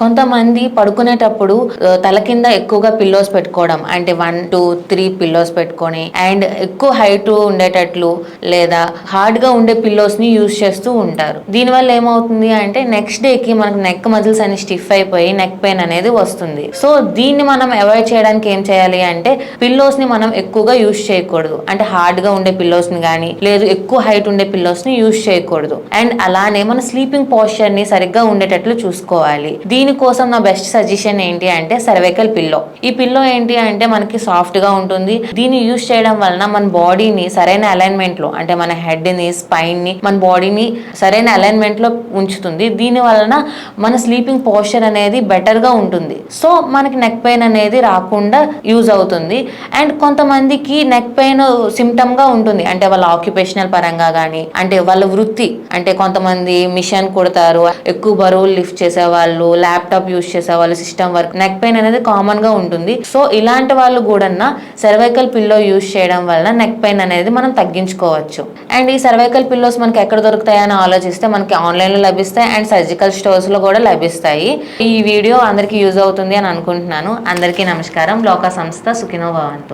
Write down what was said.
కొంతమంది పడుకునేటప్పుడు తల కింద ఎక్కువగా పిల్లోస్ పెట్టుకోవడం, అంటే 1 2 3 పిల్లోస్ పెట్టుకొని అండ్ ఎక్కువ హైట్ ఉండేటట్లు లేదా హార్డ్ గా ఉండే పిల్లోస్ ని యూజ్ చేస్తూ ఉంటారు. దీనివల్ల ఏమవుతుంది అంటే నెక్స్ట్ డే కి మనకు నెక్ మజిల్స్ అని స్టిఫ్ అయిపోయి నెక్ పెయిన్ అనేది వస్తుంది. సో దీన్ని మనం అవాయిడ్ చేయడానికి ఏం చేయాలి అంటే పిల్లోస్ ని మనం ఎక్కువగా యూజ్ చేయకూడదు. అంటే హార్డ్ గా ఉండే పిల్లోస్ ని కానీ లేదు ఎక్కువ హైట్ ఉండే పిల్లోస్ ని యూజ్ చేయకూడదు. అండ్ అలానే మన స్లీపింగ్ పోస్చర్ ని సరిగ్గా ఉండేటట్లు చూసుకోవాలి. దీనికోసం నా బెస్ట్ సజెషన్ ఏంటి అంటే సర్వైకల్ పిల్లో. ఈ పిల్లో ఏంటి అంటే మనకి సాఫ్ట్ గా ఉంటుంది. దీన్ని యూజ్ చేయడం వలన మన బాడీని సరైన అలైన్మెంట్ లో, అంటే మన హెడ్ ని స్పైన్ ని మన బాడీని సరైన అలైన్మెంట్ లో ఉంచుతుంది. దీని వలన మన స్లీపింగ్ పోస్చర్ అనేది బెటర్ గా ఉంటుంది. సో మనకి నెక్ పెయిన్ అనేది రాకుండా యూజ్ అవుతుంది. అండ్ కొంతమందికి నెక్ పెయిన్ సిమ్టమ్ గా ఉంటుంది, అంటే వాళ్ళ ఆక్యుపేషనల్ పరంగా కానీ అంటే వాళ్ళ వృత్తి, అంటే కొంతమంది మిషన్ కుడతారు, ఎక్కువ బరువులు లిఫ్ట్ చేసే వాళ్ళు, ల్యాప్టాప్ యూజ్ చేసే వాళ్ళు, సిస్టమ్ వర్క్, నెక్ పెయిన్ అనేది కామన్ గా ఉంటుంది. సో ఇలాంటి వాళ్ళు కూడా సర్వైకల్ పిల్లో యూజ్ చేయడం వల్ల నెక్ పెయిన్ అనేది మనం తగ్గించుకోవచ్చు. అండ్ ఈ సర్వైకల్ పిల్లోస్ మనకి ఎక్కడ దొరుకుతాయని ఆలోచిస్తే మనకి ఆన్లైన్ లో లభిస్తాయి అండ్ సర్జికల్ స్టోర్స్ లో కూడా లభిస్తాయి. ఈ వీడియో అందరికీ యూజ్ అవుతుంది అని అనుకుంటున్నాను. అందరికీ నమస్కారం. లోక సంస్థ సుఖినో భవంతు.